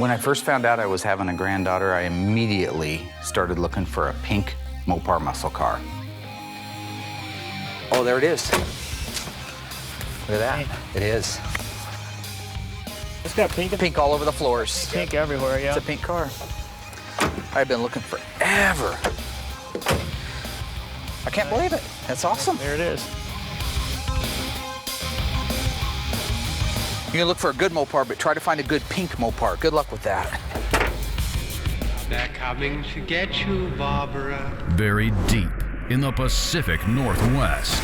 When I first found out I was having a granddaughter, I immediately started looking for a pink Mopar muscle car. Oh, there it is. Look at that. It is. It's got pink. Pink all over the floors. Pink everywhere, yeah. It's a pink car. I've been looking forever. I can't believe it. That's awesome. There it is. You can look for a good Mopar, but try to find a good pink Mopar. Good luck with that. They're coming to get you, Barbara. Buried deep in the Pacific Northwest,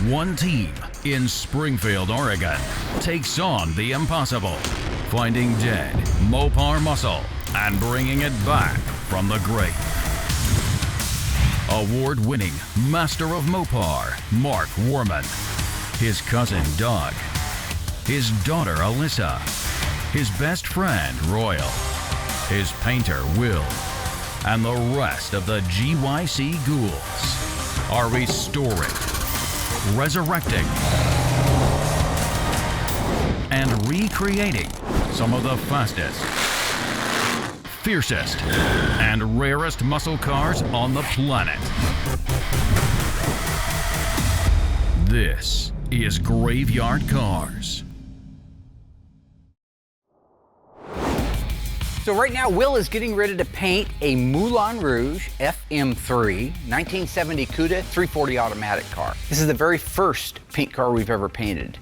one team in Springfield, Oregon, takes on the impossible, finding dead Mopar muscle and bringing it back from the grave. Award-winning master of Mopar, Mark Warman, his cousin Doug, his daughter Alyssa, his best friend Royal, his painter Will, and the rest of the GYC ghouls are restoring, resurrecting, and recreating some of the fastest, fiercest, and rarest muscle cars on the planet. This is Graveyard Cars. So right now, Will is getting ready to paint a Moulin Rouge FM3 1970 Cuda 340 automatic car. This is the very first pink car we've ever painted.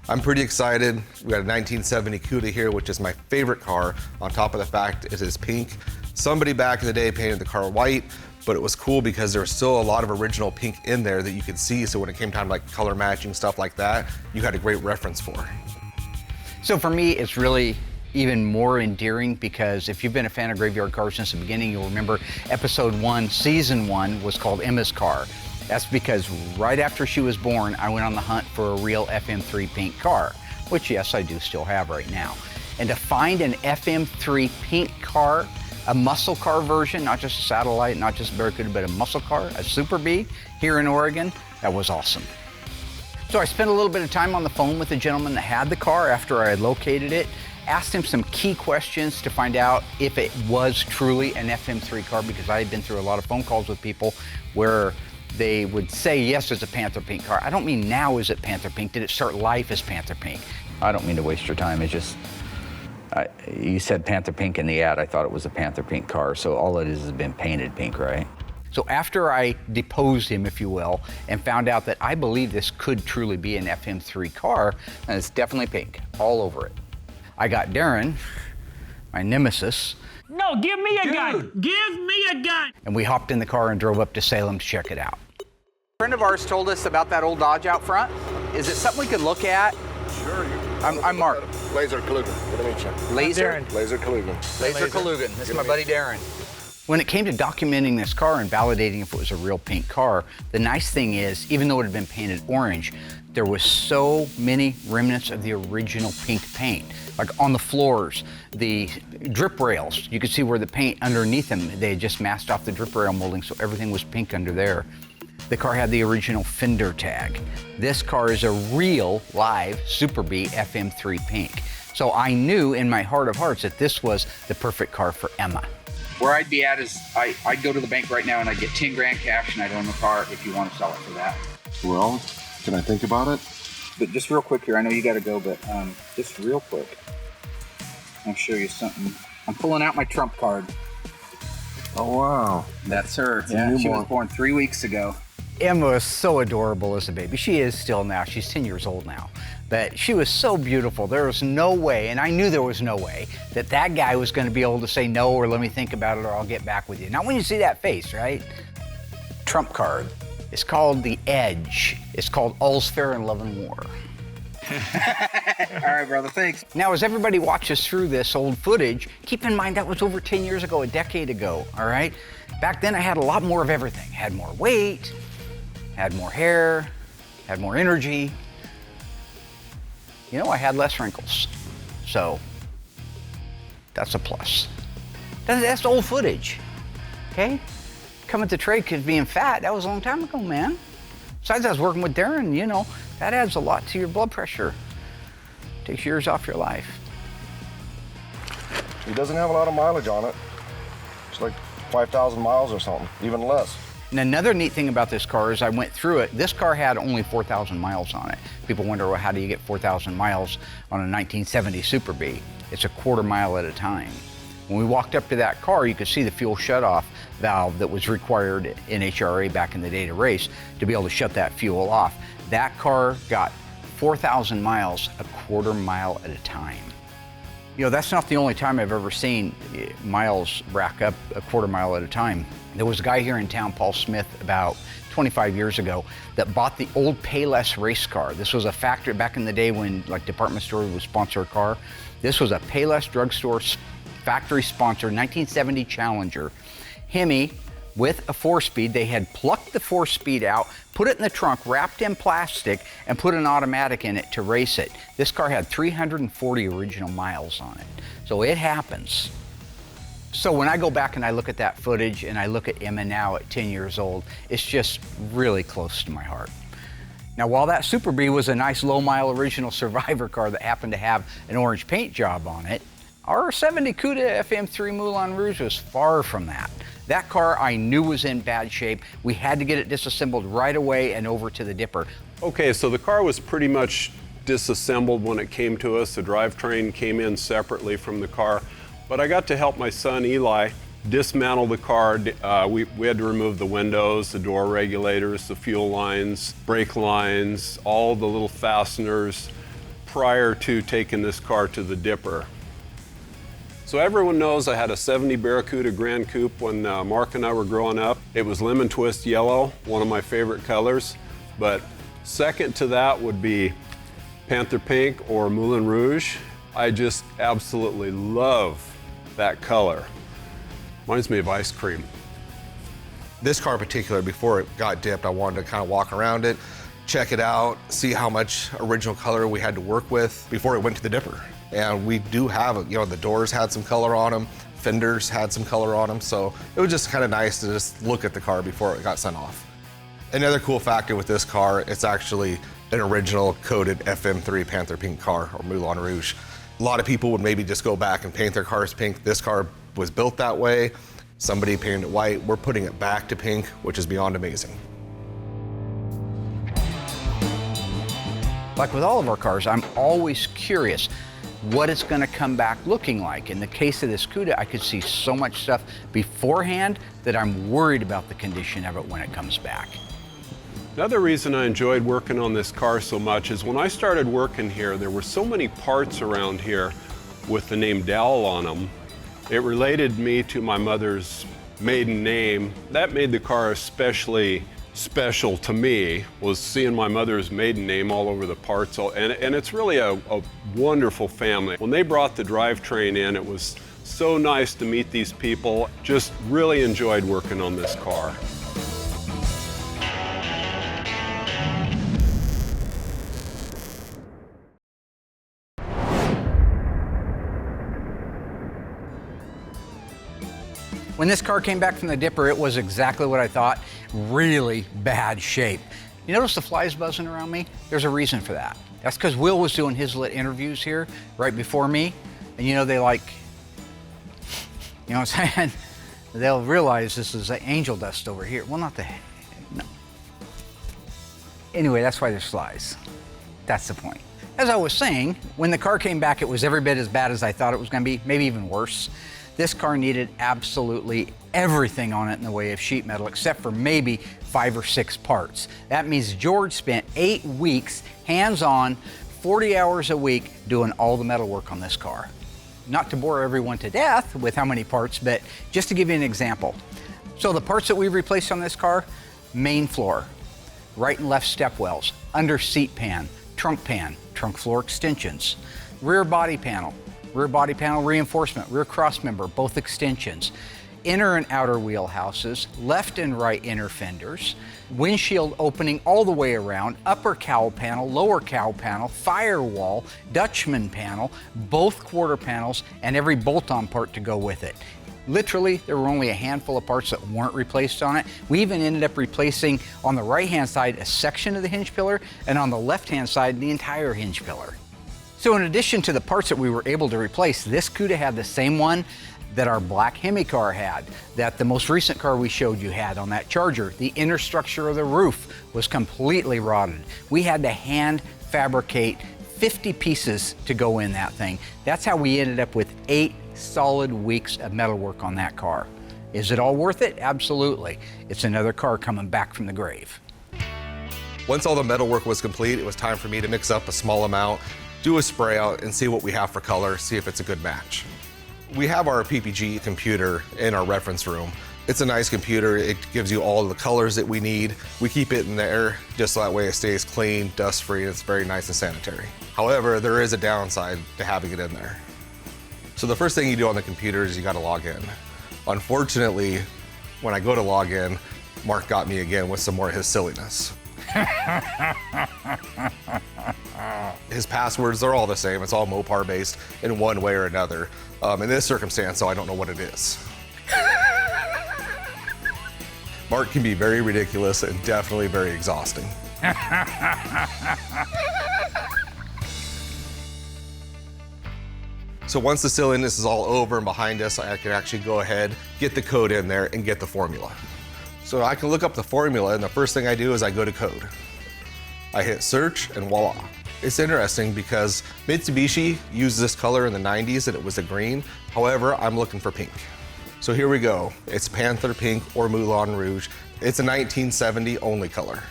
I'm pretty excited. We got a 1970 Cuda here, which is my favorite car, on top of the fact it is pink. Somebody back in the day painted the car white, but it was cool because there was still a lot of original pink in there that you could see, so when it came time to like color matching, stuff like that, you had a great reference for. So for me, it's really even more endearing because if you've been a fan of Graveyard Cars since the beginning, you'll remember episode 1, season 1 was called Emma's Car. That's because right after she was born, I went on the hunt for a real FM3 pink car, which yes, I do still have right now. And to find an FM3 pink car, a muscle car version, not just a satellite, not just a Barracuda, but a muscle car, a Super B here in Oregon, that was awesome. So I spent a little bit of time on the phone with the gentleman that had the car after I had located it, asked him some key questions to find out if it was truly an FM3 car, because I had been through a lot of phone calls with people where they would say, yes, it's a Panther Pink car. I don't mean now is it Panther Pink, did it start life as Panther Pink? I don't mean to waste your time, it's just, you said Panther Pink in the ad, I thought it was a Panther Pink car, so all it is has been painted pink, right? So after I deposed him, if you will, and found out that I believe this could truly be an FM3 car, and it's definitely pink, all over it. I got Darren, my nemesis. No, give me a gun. Give me a gun. And we hopped in the car and drove up to Salem to check it out. A friend of ours told us about that old Dodge out front. Is it something we could look at? Sure. I'm Mark. Laser Kalugan. What do you mean, Laser? Laser Kalugan. Laser Kalugan. This is my buddy Darren. When it came to documenting this car and validating if it was a real pink car, the nice thing is, even though it had been painted orange, there was so many remnants of the original pink paint. Like on the floors, the drip rails, you could see where the paint underneath them, they had just masked off the drip rail molding, so everything was pink under there. The car had the original fender tag. This car is a real live Super B FM3 pink. So I knew in my heart of hearts that this was the perfect car for Emma. Where I'd be at is, I'd go to the bank right now and I'd get 10 grand cash and I'd own the car if you want to sell it for that. Well, can I think about it? But just real quick here, I know you gotta go, but just real quick, I'll show you something. I'm pulling out my trump card. Oh, wow. That's her. Yeah, she was born 3 weeks ago. Emma was so adorable as a baby. She is still now. She's 10 years old now. But she was so beautiful. There was no way, and I knew there was no way, that that guy was going to be able to say no or let me think about it or I'll get back with you. Not when you see that face, right? Trump card. It's called The Edge. It's called All's Fair in Love and War. All right, brother, thanks. Now, as everybody watches through this old footage, keep in mind that was over 10 years ago, a decade ago, all right? Back then, I had a lot more of everything. Had more weight, had more hair, had more energy. You know, I had less wrinkles. So, that's a plus. That's old footage, okay? Coming to trade because being fat, that was a long time ago, man. Besides, I was working with Darren, you know, that adds a lot to your blood pressure. Takes years off your life. It doesn't have a lot of mileage on it. It's like 5,000 miles or something, even less. And another neat thing about this car is I went through it. This car had only 4,000 miles on it. People wonder, well, how do you get 4,000 miles on a 1970 Super B? It's a quarter mile at a time. When we walked up to that car, you could see the fuel shutoff valve that was required in HRA back in the day to race to be able to shut that fuel off. That car got 4,000 miles a quarter mile at a time. You know, that's not the only time I've ever seen miles rack up a quarter mile at a time. There was a guy here in town, Paul Smith, about 25 years ago, that bought the old Payless race car. This was a factory back in the day when like department stores would sponsor a car. This was a Payless drugstore factory sponsored 1970 Challenger Hemi with a 4-speed. They had plucked the 4-speed out, put it in the trunk, wrapped in plastic, and put an automatic in it to race it. This car had 340 original miles on it. So it happens. So when I go back and I look at that footage and I look at Emma now at 10 years old, it's just really close to my heart. Now, while that Super B was a nice low-mile original Survivor car that happened to have an orange paint job on it, our 70 Cuda FM3 Moulin Rouge was far from that. That car I knew was in bad shape. We had to get it disassembled right away and over to the dipper. Okay, so the car was pretty much disassembled when it came to us. The drivetrain came in separately from the car. But I got to help my son Eli dismantle the car. We had to remove the windows, the door regulators, the fuel lines, brake lines, all the little fasteners prior to taking this car to the dipper. So everyone knows I had a 70 Barracuda Grand Coupe when Mark and I were growing up. It was lemon twist yellow, one of my favorite colors. But second to that would be Panther Pink or Moulin Rouge. I just absolutely love that color. Reminds me of ice cream. This car in particular, before it got dipped, I wanted to kind of walk around it, check it out, see how much original color we had to work with before it went to the dipper. And we do have, you know, the doors had some color on them, fenders had some color on them, so it was just kind of nice to just look at the car before it got sent off. Another cool factor with this car, it's actually an original coated FM3 Panther Pink car, or Moulin Rouge. A lot of people would maybe just go back and paint their cars pink. This car was built that way. Somebody painted it white. We're putting it back to pink, which is beyond amazing. Like with all of our cars, I'm always curious what it's going to come back looking like. In the case of this Cuda, I could see so much stuff beforehand that I'm worried about the condition of it when it comes back. Another reason I enjoyed working on this car so much is when I started working here, there were so many parts around here with the name Dowell on them. It related me to my mother's maiden name. That made the car especially special to me, was seeing my mother's maiden name all over the parts. And it's really a wonderful family. When they brought the drivetrain in, it was so nice to meet these people. Just really enjoyed working on this car. When this car came back from the dipper, it was exactly what I thought, really bad shape. You notice the flies buzzing around me? There's a reason for that. That's because Will was doing his lit interviews here right before me, and you know, they like, you know what I'm saying? They'll realize this is the angel dust over here. Well, not the, no. Anyway, that's why there's flies. That's the point. As I was saying, when the car came back, it was every bit as bad as I thought it was gonna be, maybe even worse. This car needed absolutely everything on it in the way of sheet metal, except for maybe 5 or 6 parts. That means George spent 8 weeks, hands-on, 40 hours a week, doing all the metal work on this car. Not to bore everyone to death with how many parts, but just to give you an example. So the parts that we replaced on this car: main floor, right and left step wells, under seat pan, trunk floor extensions, rear body panel reinforcement, rear cross member, both extensions, inner and outer wheel houses, left and right inner fenders, windshield opening all the way around, upper cowl panel, lower cowl panel, firewall, Dutchman panel, both quarter panels, and every bolt-on part to go with it. Literally, there were only a handful of parts that weren't replaced on it. We even ended up replacing, on the right-hand side, a section of the hinge pillar, and on the left-hand side, the entire hinge pillar. So in addition to the parts that we were able to replace, this Cuda had the same one that our black Hemi car had, that the most recent car we showed you had on that Charger. The inner structure of the roof was completely rotted. We had to hand fabricate 50 pieces to go in that thing. That's how we ended up with 8 solid weeks of metalwork on that car. Is it all worth it? Absolutely. It's another car coming back from the grave. Once all the metalwork was complete, it was time for me to mix up a small amount, do a spray out, and see what we have for color, see if it's a good match. We have our PPG computer in our reference room. It's a nice computer. It gives you all the colors that we need. We keep it in there just so that way it stays clean, dust-free, and it's very nice and sanitary. However, there is a downside to having it in there. So the first thing you do on the computer is you gotta log in. Unfortunately, when I go to log in, Mark got me again with some more of his silliness. His passwords, they're all the same. It's all Mopar based in one way or another. In this circumstance, so I don't know what it is. Mark can be very ridiculous and definitely very exhausting. So once the silliness is all over and behind us, I can actually go ahead, get the code in there and get the formula. So I can look up the formula, and the first thing I do is I go to code. I hit search and voila. It's interesting because Mitsubishi used this color in the 90s and it was a green. However, I'm looking for pink. So here we go. It's Panther Pink or Moulin Rouge. It's a 1970 only color.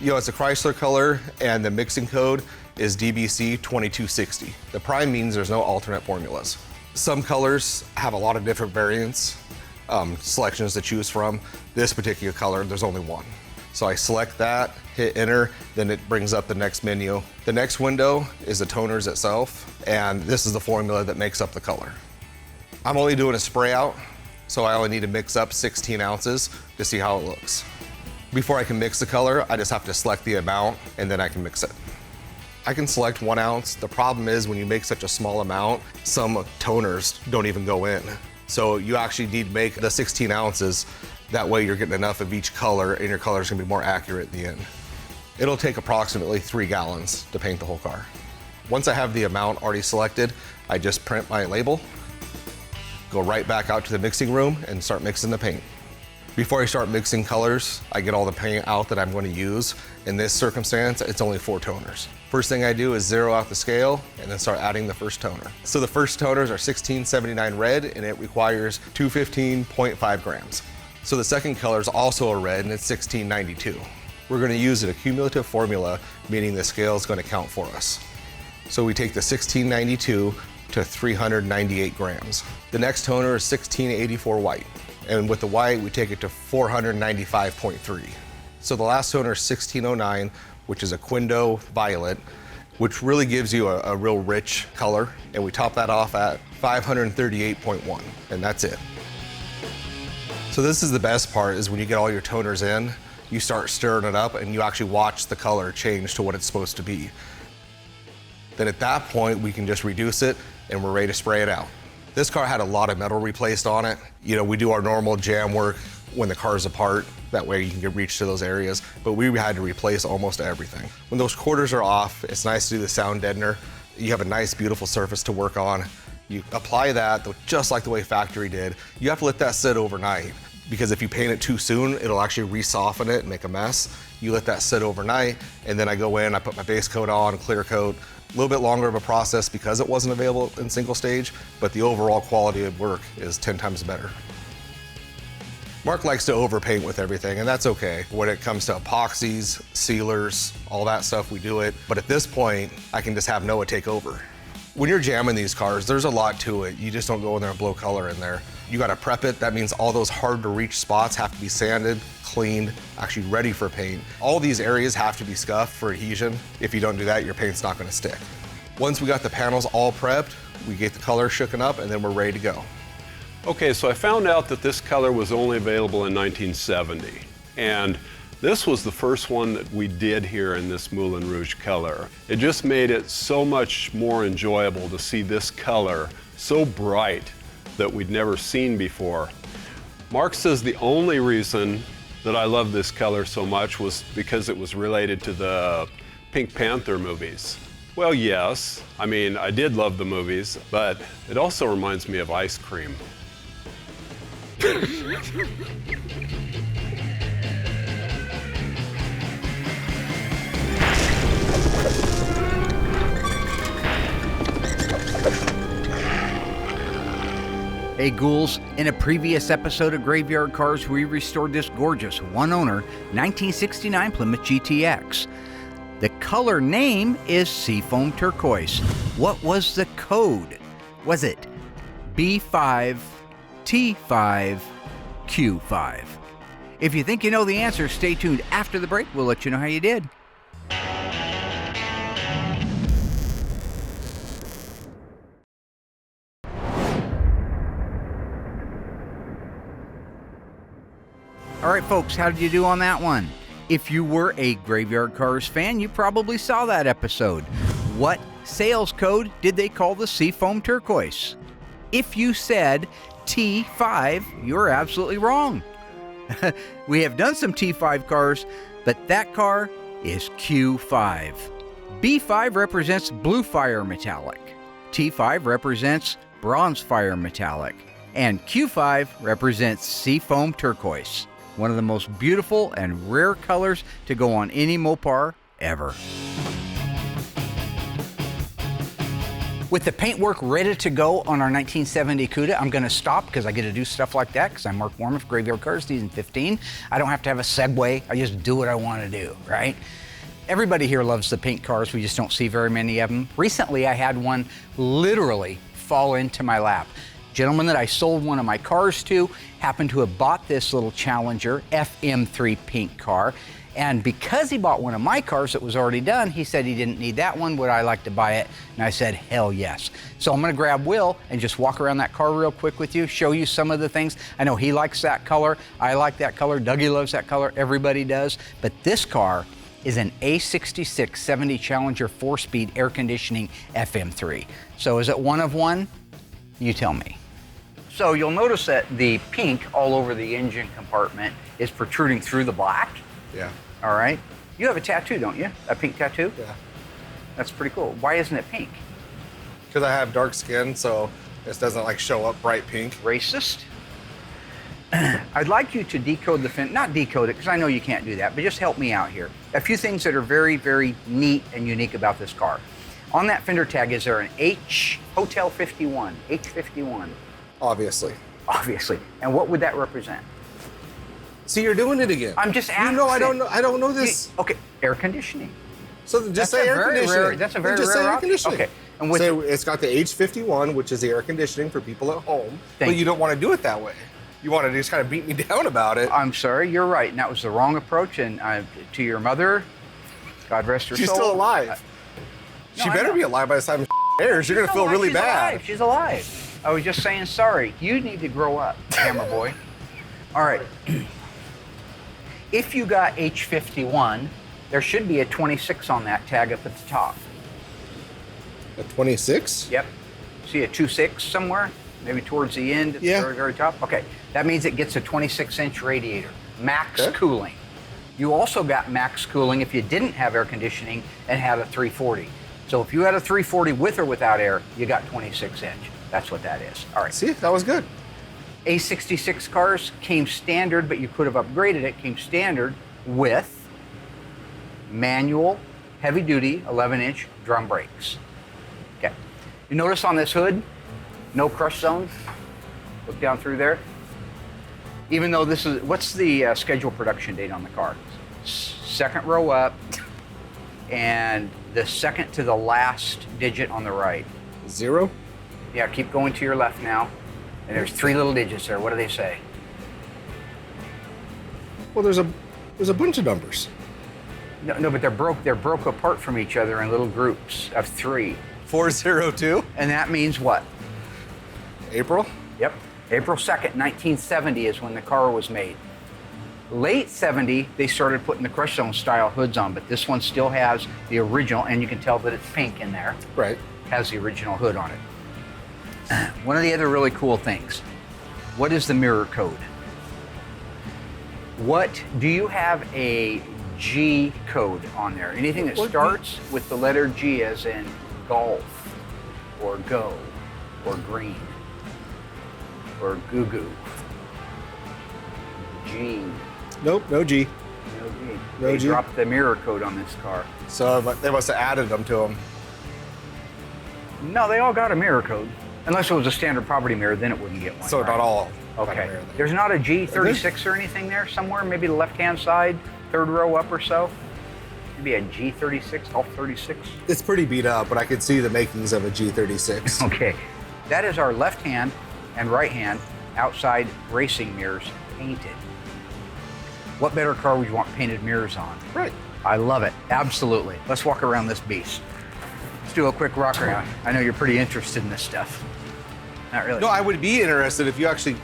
You know, it's a Chrysler color and the mixing code is DBC 2260. The prime means there's no alternate formulas. Some colors have a lot of different variants, selections to choose from. This particular color, there's only one. So I select that, hit enter, then it brings up the next menu. The next window is the toners itself, and this is the formula that makes up the color. I'm only doing a spray out, so I only need to mix up 16 ounces to see how it looks. Before I can mix the color, I just have to select the amount, and then I can mix it. I can select 1 ounce. The problem is when you make such a small amount, some toners don't even go in. So you actually need to make the 16 ounces. That way you're getting enough of each color and your color is gonna be more accurate at the end. It'll take approximately 3 gallons to paint the whole car. Once I have the amount already selected, I just print my label, go right back out to the mixing room and start mixing the paint. Before I start mixing colors, I get all the paint out that I'm going to use. In this circumstance, it's only 4 toners. First thing I do is zero out the scale and then start adding the first toner. So the first toners are 1679 red and it requires 215.5 grams. So the second color is also a red and it's 1692. We're going to use an accumulative formula, meaning the scale is going to count for us. So we take the 1692 to 398 grams. The next toner is 1684 white. And with the white, we take it to 495.3. So the last toner is 1609, which is a Quindo Violet, which really gives you a real rich color. And we top that off at 538.1, and that's it. So this is the best part, is when you get all your toners in, you start stirring it up and you actually watch the color change to what it's supposed to be. Then at that point, we can just reduce it and we're ready to spray it out. This car had a lot of metal replaced on it. You know, we do our normal jam work when the car's apart. That way you can get reach to those areas. But we had to replace almost everything. When those quarters are off, it's nice to do the sound deadener. You have a nice, beautiful surface to work on. You apply that just like the way factory did. You have to let that sit overnight, because if you paint it too soon, it'll actually re-soften it and make a mess. You let that sit overnight, and then I go in, I put my base coat on, clear coat. A little bit longer of a process because it wasn't available in single stage, but the overall quality of work is 10 times better. Mark likes to overpaint with everything, and that's okay. When it comes to epoxies, sealers, all that stuff, we do it. But at this point, I can just have Noah take over. When you're jamming these cars, there's a lot to it. You just don't go in there and blow color in there. You gotta prep it. That means all those hard to reach spots have to be sanded, cleaned, actually ready for paint. All these areas have to be scuffed for adhesion. If you don't do that, your paint's not gonna stick. Once we got the panels all prepped, we get the color shooken up and then we're ready to go. Okay, so I found out that this color was only available in 1970. And this was the first one that we did here in this Moulin Rouge color. It just made it so much more enjoyable to see this color so bright that we'd never seen before. Mark says the only reason that I love this color so much was because it was related to the Pink Panther movies. Well, yes. I mean, I did love the movies, but it also reminds me of ice cream. Hey ghouls, in a previous episode of Graveyard Cars, we restored this gorgeous one-owner 1969 Plymouth GTX. The color name is Seafoam Turquoise. What was the code? Was it B5, T5, Q5? If you think you know the answer, stay tuned after the break. We'll let you know how you did. All right, folks, how did you do on that one? If you were a Graveyard Cars fan, you probably saw that episode. What sales code did they call the Seafoam Turquoise? If you said T5, you're absolutely wrong. We have done some T5 cars, but that car is Q5. B5 represents Blue Fire Metallic. T5 represents Bronze Fire Metallic. And Q5 represents Seafoam Turquoise. One of the most beautiful and rare colors to go on any Mopar ever. With the paintwork ready to go on our 1970 Cuda, I'm going to stop because I get to do stuff like that because I'm Mark Warman for Graveyard Cars Season 15. I don't have to have a segue. I just do what I want to do, right? Everybody here loves the pink cars. We just don't see very many of them. Recently, I had one literally fall into my lap. Gentleman that I sold one of my cars to happened to have bought this little Challenger FM3 Pink car, and because he bought one of my cars that was already done, he said he didn't need that one. Would I like to buy it? And I said, hell yes. So I'm going to grab Will and just walk around that car real quick with you, show you some of the things. I know he likes that color. I like that color. Dougie loves that color. Everybody does. But this car is an A66 70 Challenger 4-speed air conditioning FM3. So is it one of one? You tell me. So you'll notice that the pink all over the engine compartment is protruding through the black. Yeah. All right. You have a tattoo, don't you? A pink tattoo? Yeah. That's pretty cool. Why isn't it pink? Because I have dark skin, so this doesn't like show up bright pink. Racist? I'd like you to decode the fender, not decode it, because I know you can't do that, but just help me out here. A few things that are very, very neat and unique about this car. On that fender tag, is there an H, Hotel 51, H51? Obviously. Obviously. And what would that represent? See, you're doing it again. I'm just asking. You know, I don't know this. Okay, air conditioning. So just say air conditioning. That's a very just rare say air option. conditioning. Okay. And with so it's got the H51, which is the air conditioning for people at home. Thank But you don't want to do it that way. You want to just kind of beat me down about it. I'm sorry, you're right. And that was the wrong approach. And to your mother, God rest her soul. She's still alive. She better be alive by the time airs. You're going to feel really bad. Alive. She's alive. I was just saying sorry. You need to grow up, camera boy. All right. If you got H51, there should be a 26 on that tag up at the top. A 26? Yep. See a 26 somewhere? Maybe towards the end at the very, very top? Okay. That means it gets a 26-inch radiator. Max cooling. You also got max cooling if you didn't have air conditioning and had a 340. So if you had a 340 with or without air, you got 26-inch. That's what that is. All right. See, that was good. A66 cars came standard, but you could have upgraded it. Came standard with manual, heavy-duty, 11-inch drum brakes. Okay. You notice on this hood, no crush zones. Look down through there. Even though this is, what's the scheduled production date on the car? Second row up, and the second to the last digit on the right. 0? Yeah, keep going to your left now. And there's 3 little digits there. What do they say? Well, there's a bunch of numbers. No, but they're broke apart from each other in little groups of 3. 402? And that means what? April? Yep. April 2nd, 1970 is when the car was made. Late 70, they started putting the crush zone style hoods on, but this one still has the original, and you can tell that it's pink in there. Right. Has the original hood on it. One of the other really cool things, what is the mirror code? Do you have a G code on there. Anything that starts with the letter G, as in golf, or go, or green, or goo-goo. G. Nope, no G. No G. No They G. dropped the mirror code on this car. So they must have added them to them. No, they all got a mirror code. Unless it was a standard property mirror, then it wouldn't get one. So right? not all. got a Okay. mirror there. There's not a G36 or anything there somewhere? Maybe the left-hand side, third row up or so? Maybe a G36, Golf 36? It's pretty beat up, but I could see the makings of a G36. Okay. That is our left hand and right hand outside racing mirrors painted. What better car would you want painted mirrors on? Right. I love it. Absolutely. Let's walk around this beast. Let's do a quick rock around. I know you're pretty interested in this stuff. Not really. No, I would be interested if you actually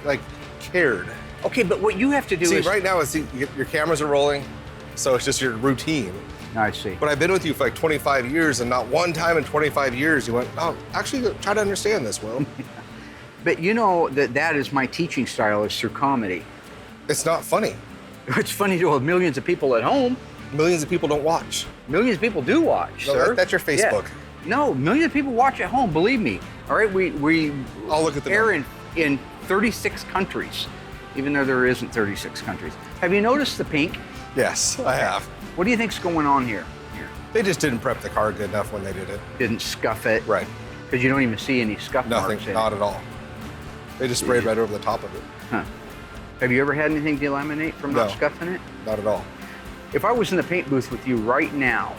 cared. Okay, but what you have to do See, is... right now, your cameras are rolling, so it's just your routine. I see. But I've been with you for 25 years, and not one time in 25 years you went, oh, actually try to understand this, Will. But you know that is my teaching style, is through comedy. It's not funny. It's funny to millions of people at home. Millions of people don't watch. Millions of people do watch, No, sir. that's your Facebook. Yeah. No, millions of people watch at home, believe me. All right, we I'll look at the air in 36 countries, even though there isn't 36 countries. Have you noticed the pink? Yes, I have. What do you think's going on here? They just didn't prep the car good enough when they did it. Didn't scuff it. Right. Because you don't even see any scuff Nothing, marks in it. not at all. They just sprayed right over the top of it. Huh. Have you ever had anything delaminate from not No. scuffing it? Not at all. If I was in the paint booth with you right now,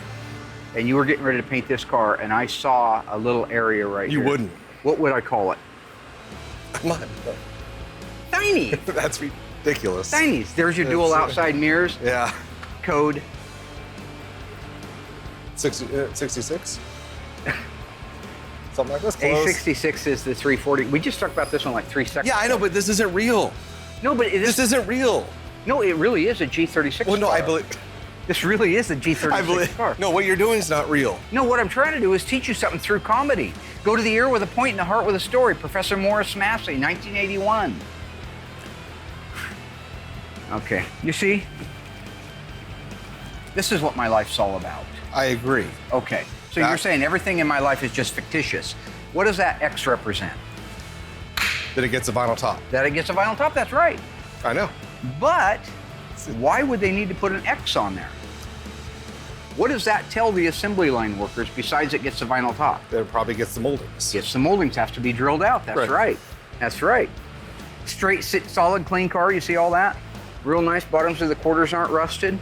and you were getting ready to paint this car, and I saw a little area right You here, wouldn't. what would I call it? Come on. Tiny. That's ridiculous. Tinies. There's your dual outside mirrors. Yeah. Code. 66? Something like this. Close. A66 is the 340. We just talked about this one like 3 seconds. Yeah, I know, but this isn't real. No, but This isn't real. No, it really is a G36 Well, no, car. I believe. This really is a G36 car. No, what you're doing is not real. No, what I'm trying to do is teach you something through comedy. Go to the ear with a point and the heart with a story. Professor Morris Massey, 1981. Okay, you see? This is what my life's all about. I agree. Okay, so you're saying everything in my life is just fictitious. What does that X represent? That it gets a vinyl top. That it gets a vinyl top, that's right. I know. But why would they need to put an X on there? What does that tell the assembly line workers besides it gets a vinyl top? That it probably gets the moldings. Yes, the moldings have to be drilled out. That's right. That's right. Straight, solid, clean car. You see all that? Real nice. Bottoms of the quarters aren't rusted.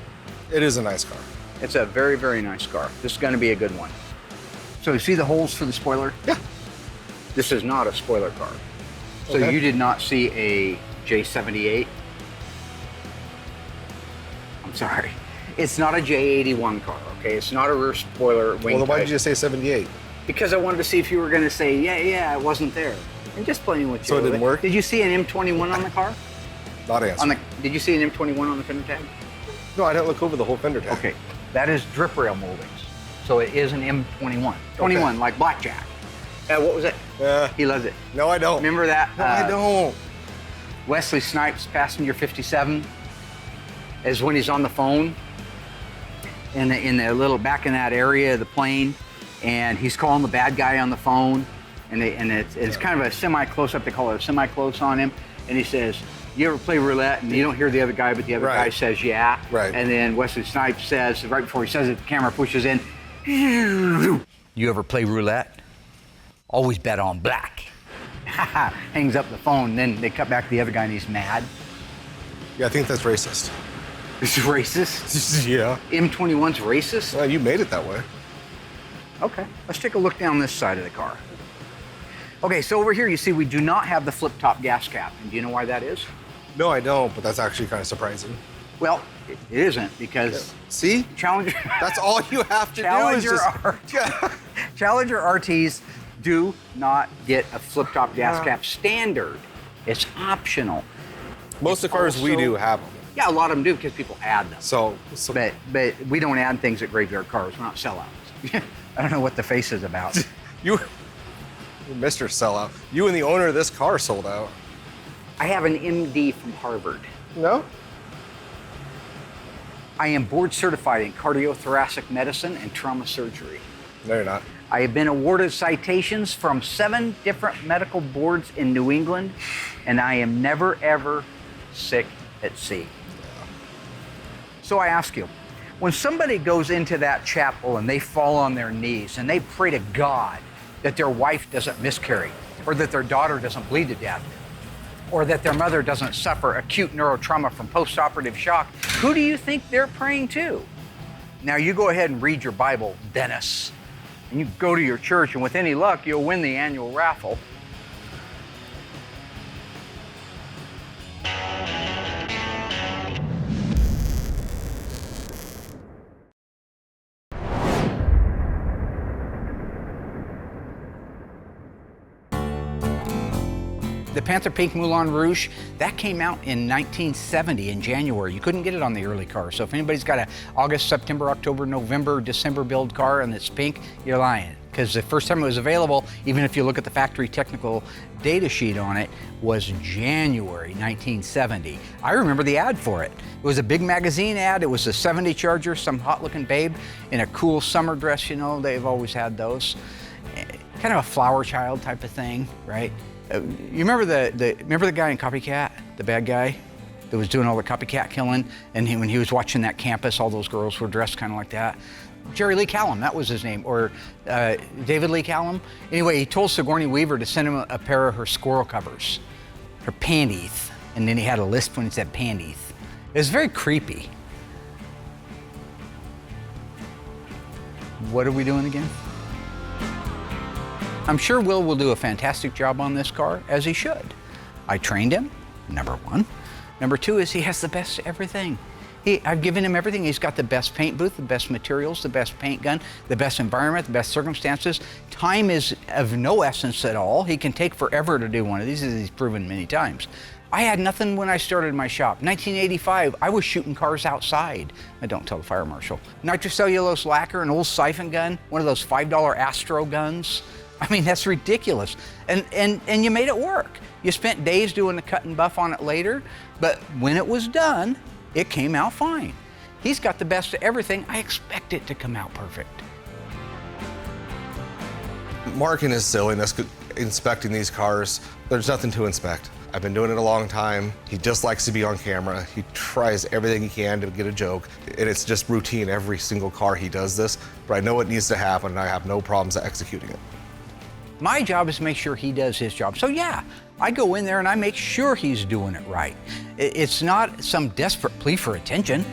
It is a nice car. It's a very, very nice car. This is going to be a good one. So you see the holes for the spoiler? Yeah. This is not a spoiler car. So Okay. you did not see a J78? I'm sorry. It's not a J81 car, okay? It's not a rear spoiler wing Well, then why type. did you say 78? Because I wanted to see if you were going to say, yeah, it wasn't there. I'm just playing with you. So it didn't work? Did you see an M21 on the car? Not answer. Did you see an M21 on the fender tag? No, I didn't look over the whole fender tag. Okay, that is drip rail moldings. So it is an M21. 21, like blackjack. What was it? He loves it. No, I don't. Remember that? No, I don't. Wesley Snipes, passenger 57, is when he's on the phone in the little back in that area of the plane, and he's calling the bad guy on the phone, and it's kind of a semi-close up. They call it a semi-close on him, and he says, "You ever play roulette?" And you don't hear the other guy, but the other guy says, "Yeah." Right. And then Wesley Snipes says, right before he says it, the camera pushes in, "You ever play roulette? Always bet on black." Hangs up the phone, then they cut back to the other guy and he's mad. Yeah, I think that's racist. This is racist? Yeah. M21's racist? Well, you made it that way. Okay, let's take a look down this side of the car. Okay, so over here you see we do not have the flip-top gas cap. And do you know why that is? No, I don't, but that's actually kind of surprising. Well, it isn't because... See? Challenger... That's all you have to Challenger do is just... Challenger RTs do not get a flip-top gas cap standard. It's optional. Most of the cars we also- do have them. Yeah, a lot of them do because people add them. So But we don't add things at graveyard cars. We're not sellouts. I don't know what the face is about. You're Mr. Sellout. You and the owner of this car sold out. I have an MD from Harvard. No? I am board certified in cardiothoracic medicine and trauma surgery. No, you're not. I have been awarded citations from 7 different medical boards in New England, and I am never, ever sick at sea. So I ask you, when somebody goes into that chapel and they fall on their knees and they pray to God that their wife doesn't miscarry, or that their daughter doesn't bleed to death, or that their mother doesn't suffer acute neurotrauma from post-operative shock, who do you think they're praying to? Now you go ahead and read your Bible, Dennis, and you go to your church, and with any luck, you'll win the annual raffle. The Panther Pink Moulin Rouge, that came out in 1970 in January. You couldn't get it on the early car. So if anybody's got an August, September, October, November, December build car and it's pink, you're lying. Because the first time it was available, even if you look at the factory technical data sheet on it, was January 1970. I remember the ad for it. It was a big magazine ad. It was a 70 Charger, some hot looking babe in a cool summer dress, you know, they've always had those. Kind of a flower child type of thing, right? You remember the guy in Copycat, the bad guy that was doing all the copycat killing, and when he was watching that campus, all those girls were dressed kind of like that. Jerry Lee Callum, that was his name, or David Lee Callum. Anyway, he told Sigourney Weaver to send him a pair of her squirrel covers, her panties, and then he had a lisp when he said panties. It was very creepy. What are we doing again? I'm sure Will do a fantastic job on this car, as he should. I trained him, number 1. Number 2 is he has the best everything. I've given him everything. He's got the best paint booth, the best materials, the best paint gun, the best environment, the best circumstances. Time is of no essence at all. He can take forever to do one of these, as he's proven many times. I had nothing when I started my shop. 1985, I was shooting cars outside. I don't tell the fire marshal. Nitrocellulose lacquer, an old siphon gun, one of those $5 Astro guns. I mean, that's ridiculous. And you made it work. You spent days doing the cut and buff on it later, but when it was done, it came out fine. He's got the best of everything. I expect it to come out perfect. Mark and his silliness inspecting these cars, there's nothing to inspect. I've been doing it a long time. He just likes to be on camera. He tries everything he can to get a joke, and it's just routine. Every single car he does this, but I know it needs to happen, and I have no problems executing it. My job is to make sure he does his job. So yeah, I go in there and I make sure he's doing it right. It's not some desperate plea for attention.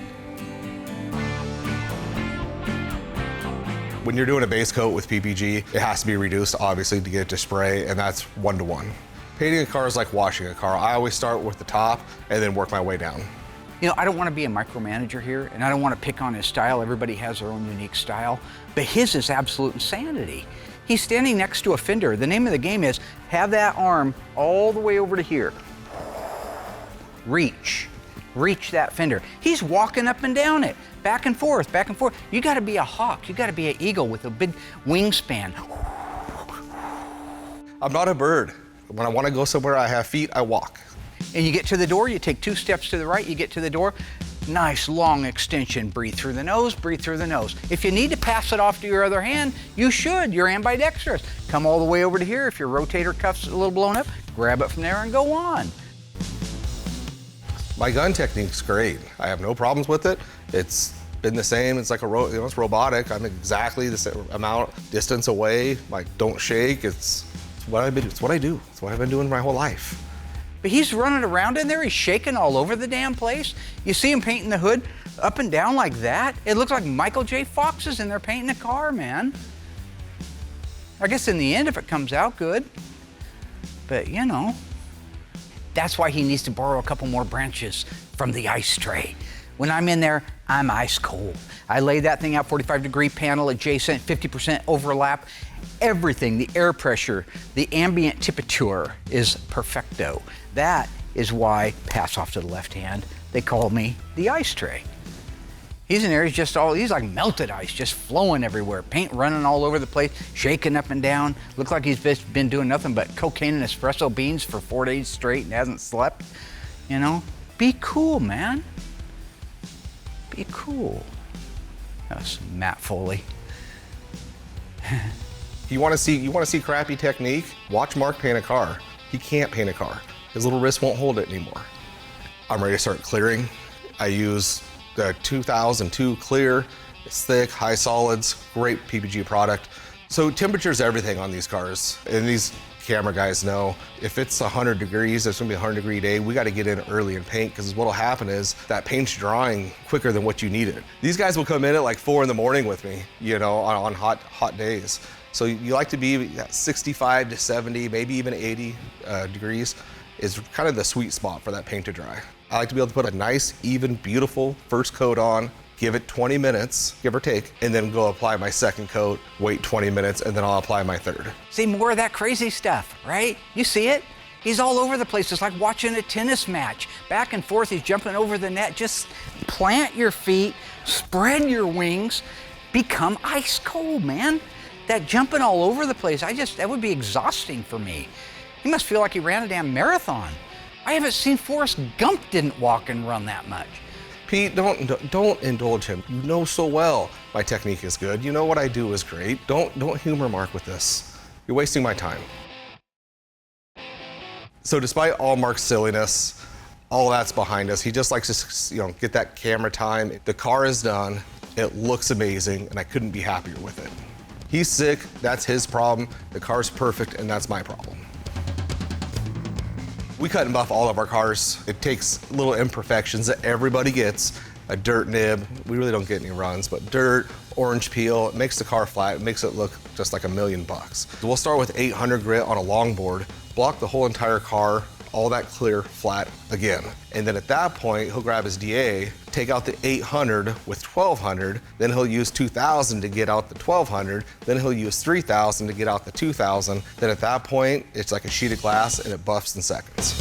When you're doing a base coat with PPG, it has to be reduced, obviously, to get it to spray, and that's 1-to-1. Painting a car is like washing a car. I always start with the top and then work my way down. You know, I don't want to be a micromanager here, and I don't want to pick on his style. Everybody has their own unique style, but his is absolute insanity. He's standing next to a fender. The name of the game is have that arm all the way over to here. Reach that fender. He's walking up and down it, back and forth, back and forth. You gotta be a hawk. You gotta be an eagle with a big wingspan. I'm not a bird. When I wanna go somewhere I have feet, I walk. And you get to the door, you take 2 steps to the right, you get to the door, nice long extension. Breathe through the nose, breathe through the nose. If you need to pass it off to your other hand, you should. You're ambidextrous. Come all the way over to here. If your rotator cuff's a little blown up, grab it from there and go on. My gun technique's great. I have no problems with it. It's been the same. It's like it's robotic. I'm exactly the same amount distance away. Like, don't shake. It's what I do. It's what I've been doing my whole life. But he's running around in there, he's shaking all over the damn place. You see him painting the hood up and down like that? It looks like Michael J. Fox is in there painting a car, man. I guess in the end, if it comes out good, but you know, that's why he needs to borrow a couple more branches from the ice tray. When I'm in there, I'm ice cold. I lay that thing out, 45-degree panel adjacent, 50% overlap. Everything, the air pressure, the ambient temperature is perfecto. That is why, pass off to the left hand, they call me the ice tray. He's in there, he's like melted ice, just flowing everywhere. Paint running all over the place, shaking up and down. Looks like he's been doing nothing but cocaine and espresso beans for 4 days straight and hasn't slept. You know, be cool, man. Be cool. That's Matt Foley. You want to see crappy technique? Watch Mark paint a car. He can't paint a car. His little wrist won't hold it anymore. I'm ready to start clearing. I use the 2002 clear. It's thick, high solids, great PPG product. So temperature's everything on these cars. And these camera guys know if it's 100 degrees, it's gonna be a 100-degree day, we gotta get in early and paint, because what'll happen is that paint's drying quicker than what you need it. These guys will come in at like 4 in the morning with me, you know, on hot days. So you like to be at 65 to 70, maybe even 80 degrees is kind of the sweet spot for that paint to dry. I like to be able to put a nice, even, beautiful first coat on, give it 20 minutes, give or take, and then go apply my second coat, wait 20 minutes, and then I'll apply my third. See, more of that crazy stuff, right? You see it? He's all over the place. It's like watching a tennis match. Back and forth, he's jumping over the net. Just plant your feet, spread your wings, become ice cold, man. That jumping all over the place, that would be exhausting for me. He must feel like he ran a damn marathon. I haven't seen Forrest Gump didn't walk and run that much. Pete, don't indulge him. You know so well my technique is good. You know what I do is great. Don't humor Mark with this. You're wasting my time. So despite all Mark's silliness, all that's behind us. He just likes to, you know, get that camera time. The car is done. It looks amazing, and I couldn't be happier with it. He's sick. That's his problem. The car's perfect, and that's my problem. We cut and buff all of our cars. It takes little imperfections that everybody gets. A dirt nib, we really don't get any runs, but dirt, orange peel, it makes the car flat, it makes it look just like $1 million. We'll start with 800 grit on a longboard, block the whole entire car, all that clear flat again. And then at that point, he'll grab his DA, take out the 800 with 1200, then he'll use 2000 to get out the 1200, then he'll use 3000 to get out the 2000. Then at that point, it's like a sheet of glass and it buffs in seconds.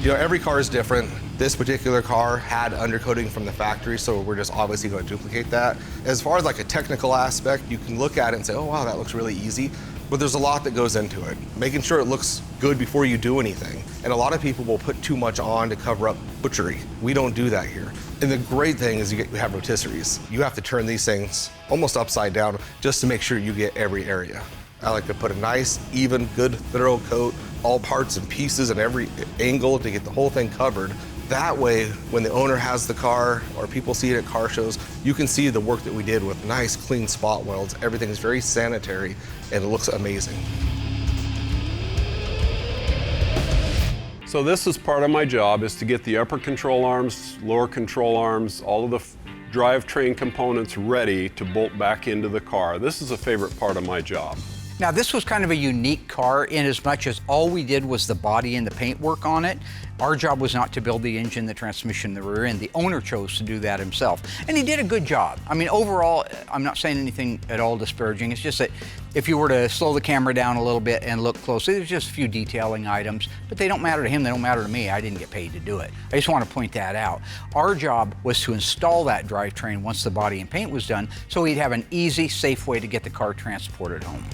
You know, every car is different. This particular car had undercoating from the factory, so we're just obviously going to duplicate that. As far as like a technical aspect, you can look at it and say, oh wow, that looks really easy, but there's a lot that goes into it. Making sure it looks good before you do anything. And a lot of people will put too much on to cover up butchery. We don't do that here. And the great thing is you have rotisseries. You have to turn these things almost upside down just to make sure you get every area. I like to put a nice, even, good, thorough coat, all parts and pieces and every angle to get the whole thing covered. That way, when the owner has the car or people see it at car shows, you can see the work that we did with nice, clean spot welds. Everything is very sanitary and it looks amazing. So this is part of my job, is to get the upper control arms, lower control arms, all of the drivetrain components ready to bolt back into the car. This is a favorite part of my job. Now this was kind of a unique car in as much as all we did was the body and the paint work on it. Our job was not to build the engine, the transmission, the rear end. The owner chose to do that himself. And he did a good job. I mean, overall, I'm not saying anything at all disparaging. It's just that if you were to slow the camera down a little bit and look closely, there's just a few detailing items, but they don't matter to him, they don't matter to me. I didn't get paid to do it. I just want to point that out. Our job was to install that drivetrain once the body and paint was done, so he'd have an easy, safe way to get the car transported home.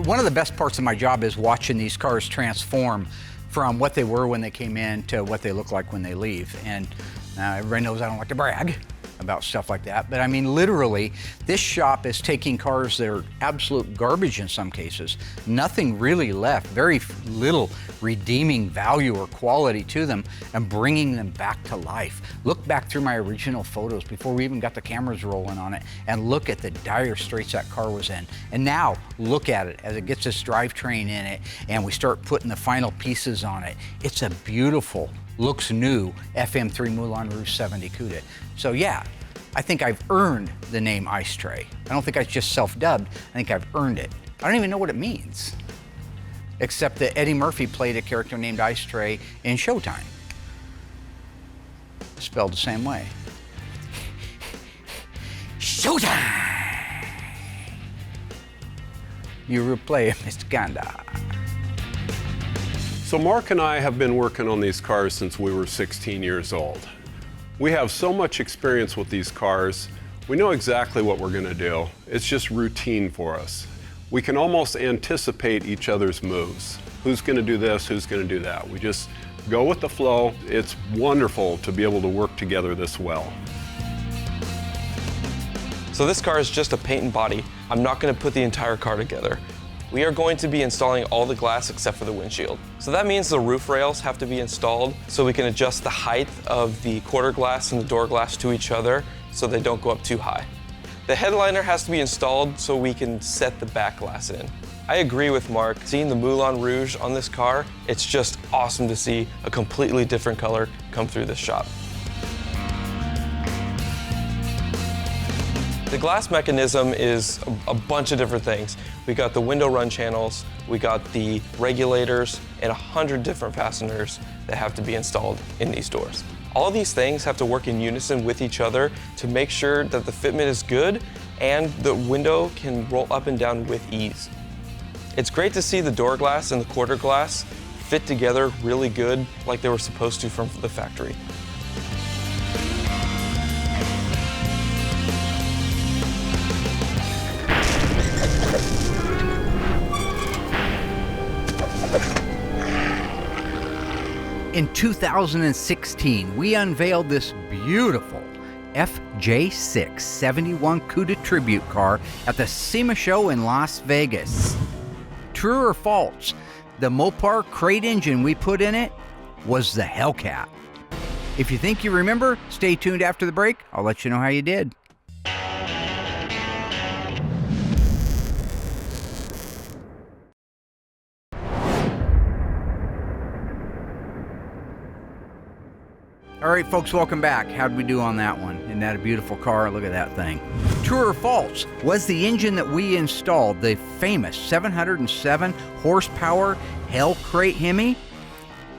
One of the best parts of my job is watching these cars transform from what they were when they came in to what they look like when they leave. And everybody knows I don't like to brag about stuff like that, but I mean, literally, this shop is taking cars that are absolute garbage in some cases, nothing really left, very little redeeming value or quality to them, and bringing them back to life. Look back through my original photos before we even got the cameras rolling on it, and look at the dire straits that car was in. And now, look at it as it gets this drivetrain in it, and we start putting the final pieces on it. It's a beautiful, looks new FM3 Moulin Rouge 70 Cuda. So yeah, I think I've earned the name Ice Tray. I don't think I just self-dubbed, I think I've earned it. I don't even know what it means, except that Eddie Murphy played a character named Ice Tray in Showtime. Spelled the same way. Showtime! You replay Mr. Ganda. So Mark and I have been working on these cars since we were 16 years old. We have so much experience with these cars. We know exactly what we're gonna do. It's just routine for us. We can almost anticipate each other's moves. Who's gonna do this, who's gonna do that. We just go with the flow. It's wonderful to be able to work together this well. So this car is just a paint and body. I'm not gonna put the entire car together. We are going to be installing all the glass except for the windshield. So that means the roof rails have to be installed so we can adjust the height of the quarter glass and the door glass to each other so they don't go up too high. The headliner has to be installed so we can set the back glass in. I agree with Mark. Seeing the Moulin Rouge on this car, it's just awesome to see a completely different color come through this shop. The glass mechanism is a bunch of different things. We got the window run channels, we got the regulators, and 100 different fasteners that have to be installed in these doors. All these things have to work in unison with each other to make sure that the fitment is good and the window can roll up and down with ease. It's great to see the door glass and the quarter glass fit together really good like they were supposed to from the factory. In 2016, we unveiled this beautiful FJ6 71 Cuda tribute car at the SEMA show in Las Vegas. True or false, the Mopar crate engine we put in it was the Hellcat. If you think you remember, stay tuned after the break. I'll let you know how you did. All right, folks, welcome back. How'd we do on that one? Isn't that a beautiful car? Look at that thing. True or false, was the engine that we installed the famous 707 horsepower Hell Crate Hemi?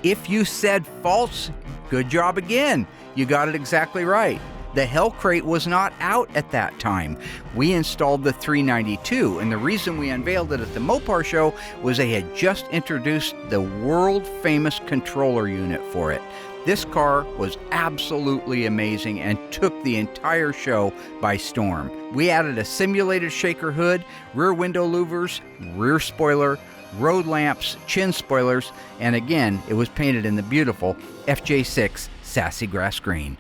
If you said false, good job again. You got it exactly right. The Hell Crate was not out at that time. We installed the 392, and the reason we unveiled it at the Mopar show was they had just introduced the world-famous controller unit for it. This car was absolutely amazing and took the entire show by storm. We added a simulated shaker hood, rear window louvers, rear spoiler, road lamps, chin spoilers, and again, it was painted in the beautiful FJ6 Sassy Grass Green.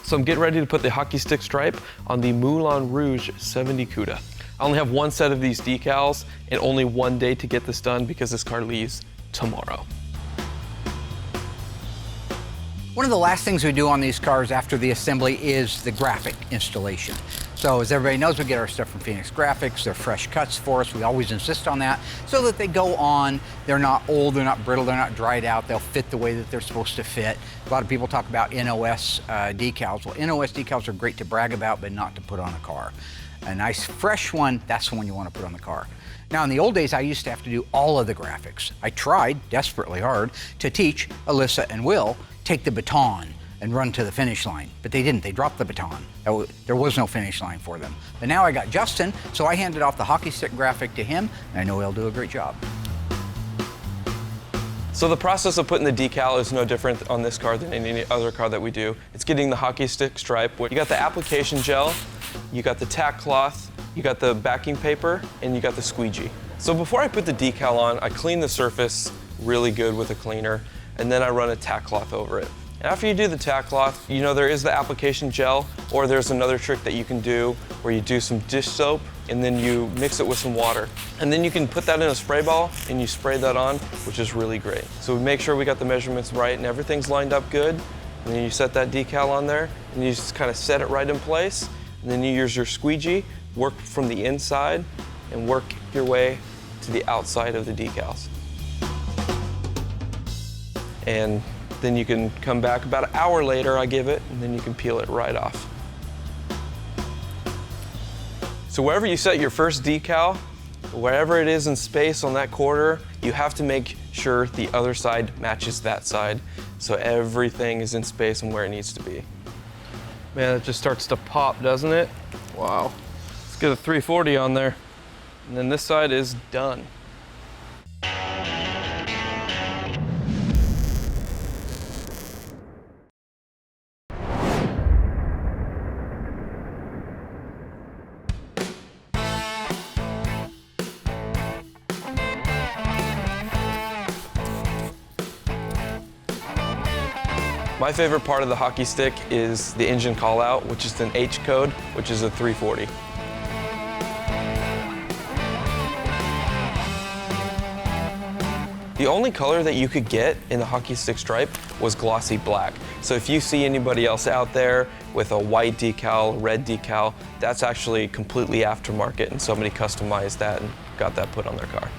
So I'm getting ready to put the hockey stick stripe on the Moulin Rouge 70 Cuda. I only have one set of these decals and only one day to get this done because this car leaves tomorrow. One of the last things we do on these cars after the assembly is the graphic installation. So as everybody knows, we get our stuff from Phoenix Graphics. They're fresh cuts for us. We always insist on that so that they go on. They're not old, they're not brittle, they're not dried out. They'll fit the way that they're supposed to fit. A lot of people talk about NOS decals. Well, NOS decals are great to brag about, but not to put on a car. A nice fresh one, that's the one you want to put on the car. Now in the old days, I used to have to do all of the graphics. I tried desperately hard to teach Alyssa and Will take the baton and run to the finish line, but they didn't. They dropped the baton. There was no finish line for them. But now I got Justin, so I handed off the hockey stick graphic to him, and I know he'll do a great job. So the process of putting the decal is no different on this car than any other car that we do. It's getting the hockey stick stripe. You got the application gel, you got the tack cloth, you got the backing paper, and you got the squeegee. So before I put the decal on, I clean the surface really good with a cleaner, and then I run a tack cloth over it. After you do the tack cloth, you know there is the application gel, or there's another trick that you can do where you do some dish soap and then you mix it with some water. And then you can put that in a spray ball and you spray that on, which is really great. So we make sure we got the measurements right and everything's lined up good. And then you set that decal on there and you just kind of set it right in place. And then you use your squeegee, work from the inside and work your way to the outside of the decals. And then you can come back about an hour later, I give it, and then you can peel it right off. So wherever you set your first decal, wherever it is in space on that quarter, you have to make sure the other side matches that side, so everything is in space and where it needs to be. Man, it just starts to pop, doesn't it? Wow. It's Get a 340 on there. And then this side is done. My favorite part of the hockey stick is the engine call out, which is an H code, which is a 340. The only color that you could get in the hockey stick stripe was glossy black. So if you see anybody else out there with a white decal, red decal, that's actually completely aftermarket, and somebody customized that and got that put on their car.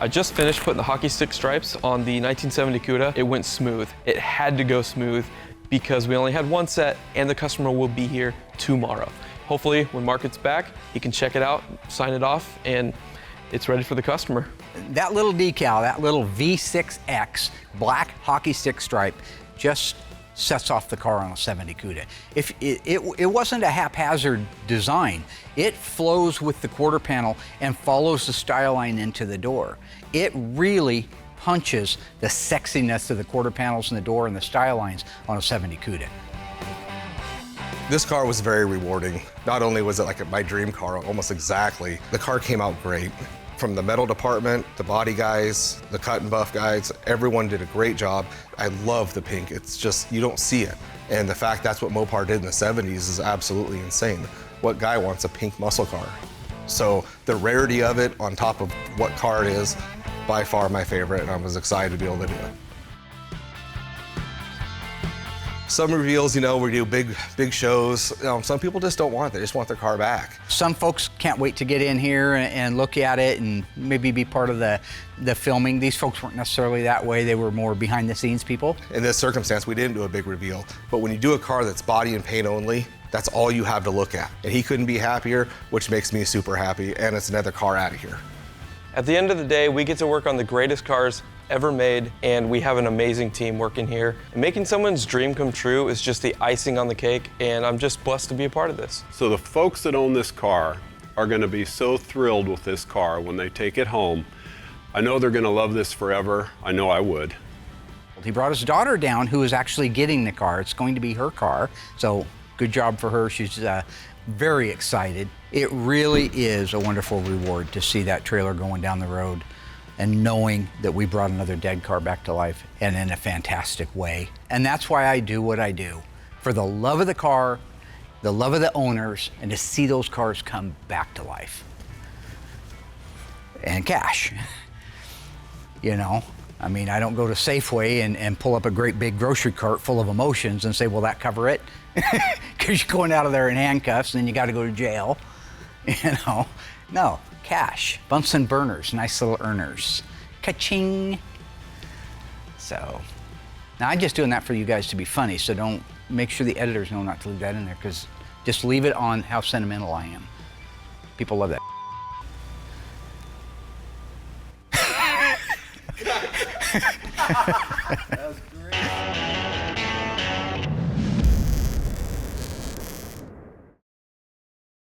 I just finished putting the hockey stick stripes on the 1970 Cuda. It went smooth. It had to go smooth because we only had one set and the customer will be here tomorrow. Hopefully when Mark gets back, he can check it out, sign it off, and it's ready for the customer. That little decal, that little V6X black hockey stick stripe just sets off the car on a 70 Cuda. If it wasn't a haphazard design, it flows with the quarter panel and follows the style line into the door. It really punches the sexiness of the quarter panels in the door and the style lines on a 70 Cuda. This car was very rewarding. Not only was it like my dream car, almost exactly, the car came out great. From the metal department, the body guys, the cut and buff guys, everyone did a great job. I love the pink. It's just, you don't see it. And the fact that's what Mopar did in the 70s is absolutely insane. What guy wants a pink muscle car? So the rarity of it on top of what car it is, by far my favorite, and I was excited to be able to do it. Some reveals, you know, we do big shows. Some people just don't want it. They just want their car back. Some folks can't wait to get in here and look at it and maybe be part of the filming. These folks weren't necessarily that way. They were more behind the scenes people. In this circumstance, we didn't do a big reveal. But when you do a car that's body and paint only, that's all you have to look at. And he couldn't be happier, which makes me super happy. And it's another car out of here. At the end of the day, we get to work on the greatest cars ever made, and we have an amazing team working here. And making someone's dream come true is just the icing on the cake, and I'm just blessed to be a part of this. So the folks that own this car are going to be so thrilled with this car when they take it home. I know they're going to love this forever. I know I would. He brought his daughter down, who is actually getting the car. It's going to be her car, so good job for her. She's very excited. It really is a wonderful reward to see that trailer going down the road and knowing that we brought another dead car back to life, and in a fantastic way. And that's why I do what I do. For the love of the car, the love of the owners, and to see those cars come back to life. And cash. You know, I mean, I don't go to Safeway and pull up a great big grocery cart full of emotions and say, will that cover it? Because you're going out of there in handcuffs and then you got to go to jail. You know, no, cash, Bunsen burners, nice little earners, ka-ching. So, now I'm just doing that for you guys to be funny, so don't, make sure the editors know not to leave that in there, because just leave it on how sentimental I am. People love that.